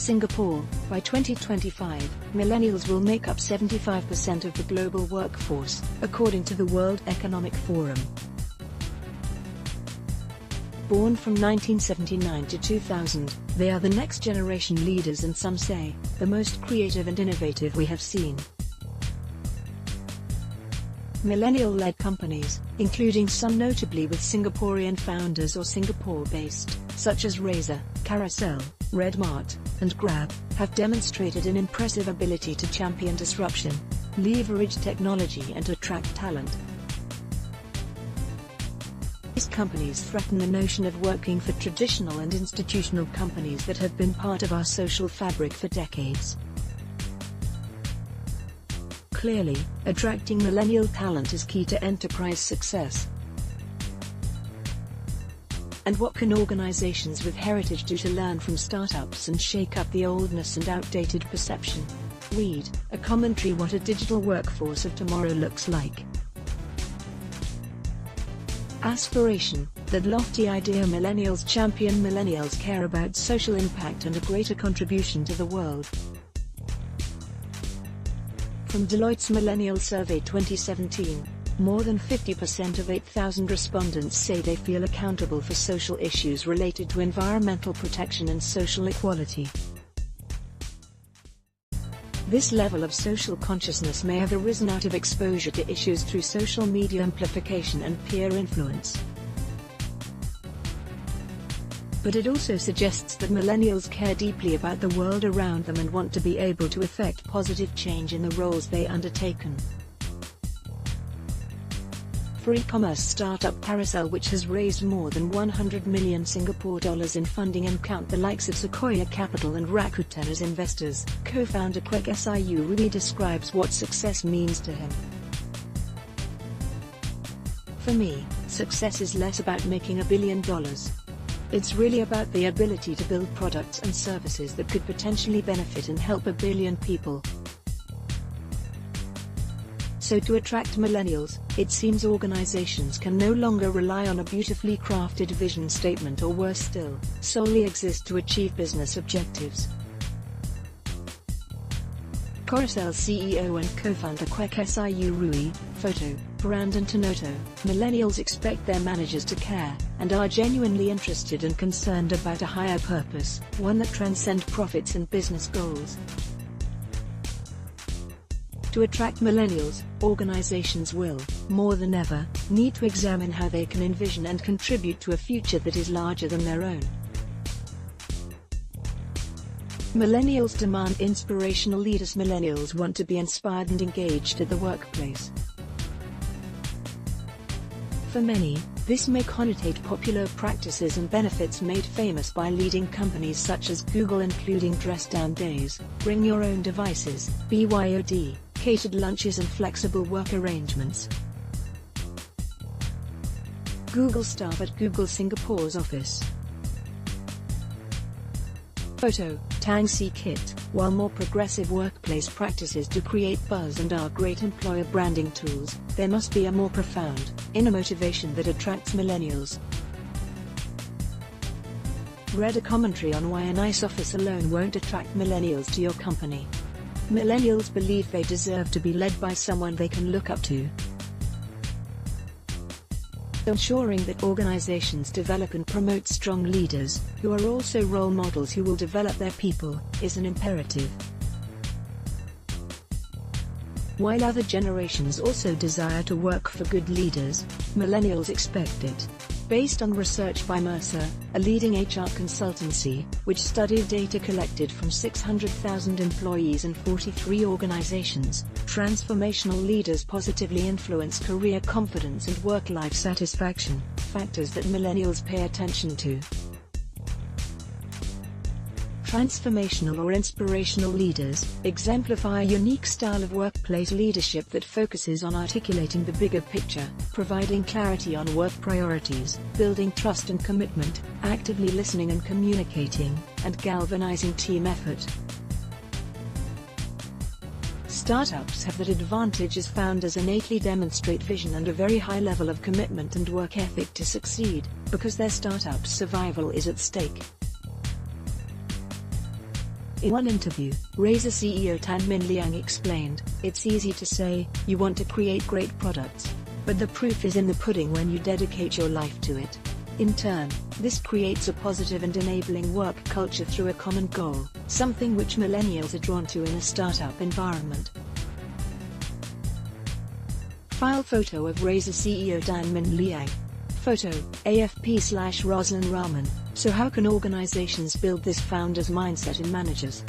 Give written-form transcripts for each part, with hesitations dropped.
Singapore, by 2025, millennials will make up 75% of the global workforce, according to the World Economic Forum. Born from 1979 to 2000, they are the next generation leaders and some say, the most creative and innovative we have seen. Millennial-led companies, including some notably with Singaporean founders or Singapore-based, such as Razer, Carousell, Redmart, and Grab, have demonstrated an impressive ability to champion disruption, leverage technology and attract talent. These companies threaten the notion of working for traditional and institutional companies that have been part of our social fabric for decades. Clearly, attracting millennial talent is key to enterprise success. And what can organizations with heritage do to learn from startups and shake up the oldness and outdated perception? Read a commentary what a digital workforce of tomorrow looks like. Aspiration, that lofty idea millennials champion. Millennials care about social impact and a greater contribution to the world. From Deloitte's Millennial Survey 2017, more than 50% of 8,000 respondents say they feel accountable for social issues related to environmental protection and social equality. This level of social consciousness may have arisen out of exposure to issues through social media amplification and peer influence. But it also suggests that millennials care deeply about the world around them and want to be able to effect positive change in the roles they undertaken. For e-commerce startup Carousell, which has raised more than 100 million Singapore dollars in funding and count the likes of Sequoia Capital and Rakuten as investors, co-founder Kwek Siu Rui describes what success means to him. For me, success is less about making $1 billion. It's really about the ability to build products and services that could potentially benefit and help 1 billion people. So to attract millennials, it seems organizations can no longer rely on a beautifully crafted vision statement, or worse still, solely exist to achieve business objectives. Carousell CEO and co-founder Kwek Siu Rui, photo, Brandon Tenoto. Millennials expect their managers to care, and are genuinely interested and concerned about a higher purpose, one that transcends profits and business goals. To attract millennials, organizations will, more than ever, need to examine how they can envision and contribute to a future that is larger than their own. Millennials demand inspirational leaders. Millennials want to be inspired and engaged at the workplace. For many, this may connotate popular practices and benefits made famous by leading companies such as Google, including dress-down days, bring your own devices, BYOD, catered lunches and flexible work arrangements. Google staff at Google Singapore's office. Photo, Tang Si Kit. While more progressive workplace practices do create buzz and are great employer branding tools, there must be a more profound, inner motivation that attracts millennials. Read a commentary on why a nice office alone won't attract millennials to your company. Millennials believe they deserve to be led by someone they can look up to. Ensuring that organizations develop and promote strong leaders, who are also role models who will develop their people, is an imperative. While other generations also desire to work for good leaders, millennials expect it. Based on research by Mercer, a leading HR consultancy, which studied data collected from 600,000 employees in 43 organizations, transformational leaders positively influence career confidence and work-life satisfaction, factors that millennials pay attention to. Transformational or inspirational leaders exemplify a unique style of workplace leadership that focuses on articulating the bigger picture, providing clarity on work priorities, building trust and commitment, actively listening and communicating, and galvanizing team effort. Startups have that advantage as founders innately demonstrate vision and a very high level of commitment and work ethic to succeed, because their startup's survival is at stake. In one interview, Razer CEO Tan Min Liang explained, "It's easy to say, you want to create great products. But the proof is in the pudding when you dedicate your life to it." In turn, this creates a positive and enabling work culture through a common goal, something which millennials are drawn to in a startup environment. File photo of Razer CEO Tan Min Liang. Photo, AFP/Roslan Rahman. So how can organizations build this founder's mindset in managers?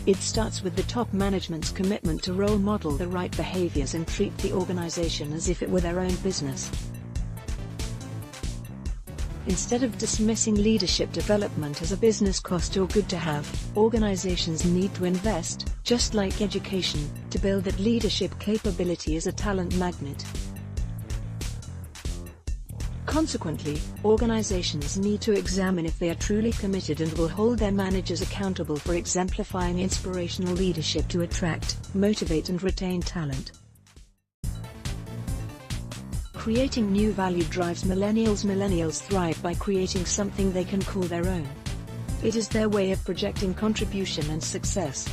It starts with the top management's commitment to role model the right behaviors and treat the organization as if it were their own business. Instead of dismissing leadership development as a business cost or good to have, organizations need to invest, just like education, to build that leadership capability as a talent magnet. Consequently, organizations need to examine if they are truly committed and will hold their managers accountable for exemplifying inspirational leadership to attract, motivate and retain talent. Creating new value drives millennials. Millennials thrive by creating something they can call their own. It is their way of projecting contribution and success.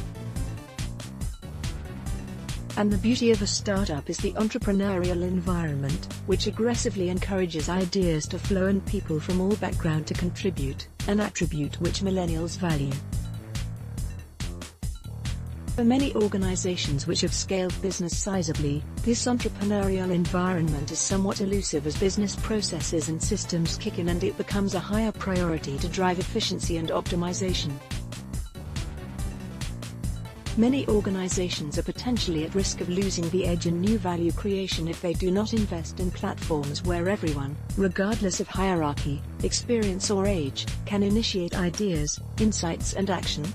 And the beauty of a startup is the entrepreneurial environment, which aggressively encourages ideas to flow and people from all backgrounds to contribute, an attribute which millennials value. For many organizations which have scaled business sizably, this entrepreneurial environment is somewhat elusive as business processes and systems kick in and it becomes a higher priority to drive efficiency and optimization. Many organizations are potentially at risk of losing the edge in new value creation if they do not invest in platforms where everyone, regardless of hierarchy, experience or age, can initiate ideas, insights and action.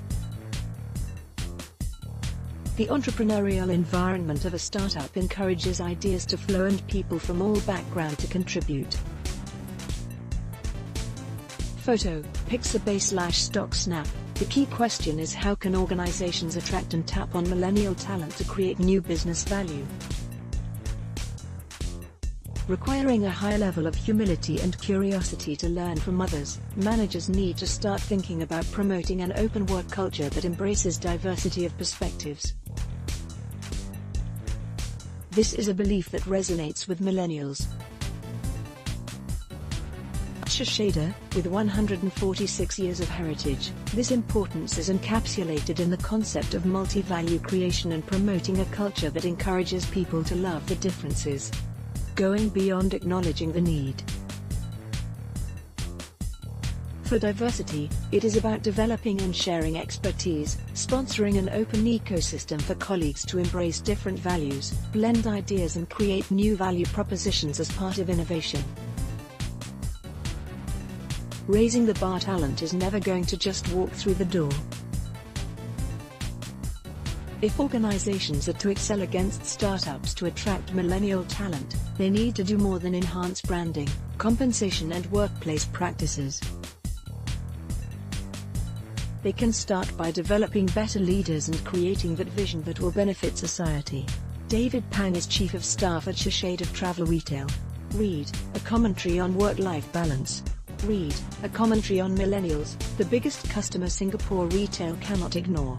The entrepreneurial environment of a startup encourages ideas to flow and people from all backgrounds to contribute. Photo, Pixabay/StockSnap. The key question is how can organizations attract and tap on millennial talent to create new business value? Requiring a high level of humility and curiosity to learn from others, managers need to start thinking about promoting an open work culture that embraces diversity of perspectives. This is a belief that resonates with millennials. Shiseido, with 146 years of heritage, this importance is encapsulated in the concept of multi-value creation and promoting a culture that encourages people to love the differences, going beyond acknowledging the need for diversity. It is about developing and sharing expertise, sponsoring an open ecosystem for colleagues to embrace different values, blend ideas and create new value propositions as part of innovation. Raising the bar. Talent is never going to just walk through the door. If organizations are to excel against startups to attract millennial talent, they need to do more than enhance branding, compensation and workplace practices. They can start by developing better leaders and creating that vision that will benefit society. David Pang is Chief of Staff at Shiseido Travel Retail. Read, a commentary on work-life balance. Read, a commentary on millennials, the biggest customer Singapore retail cannot ignore.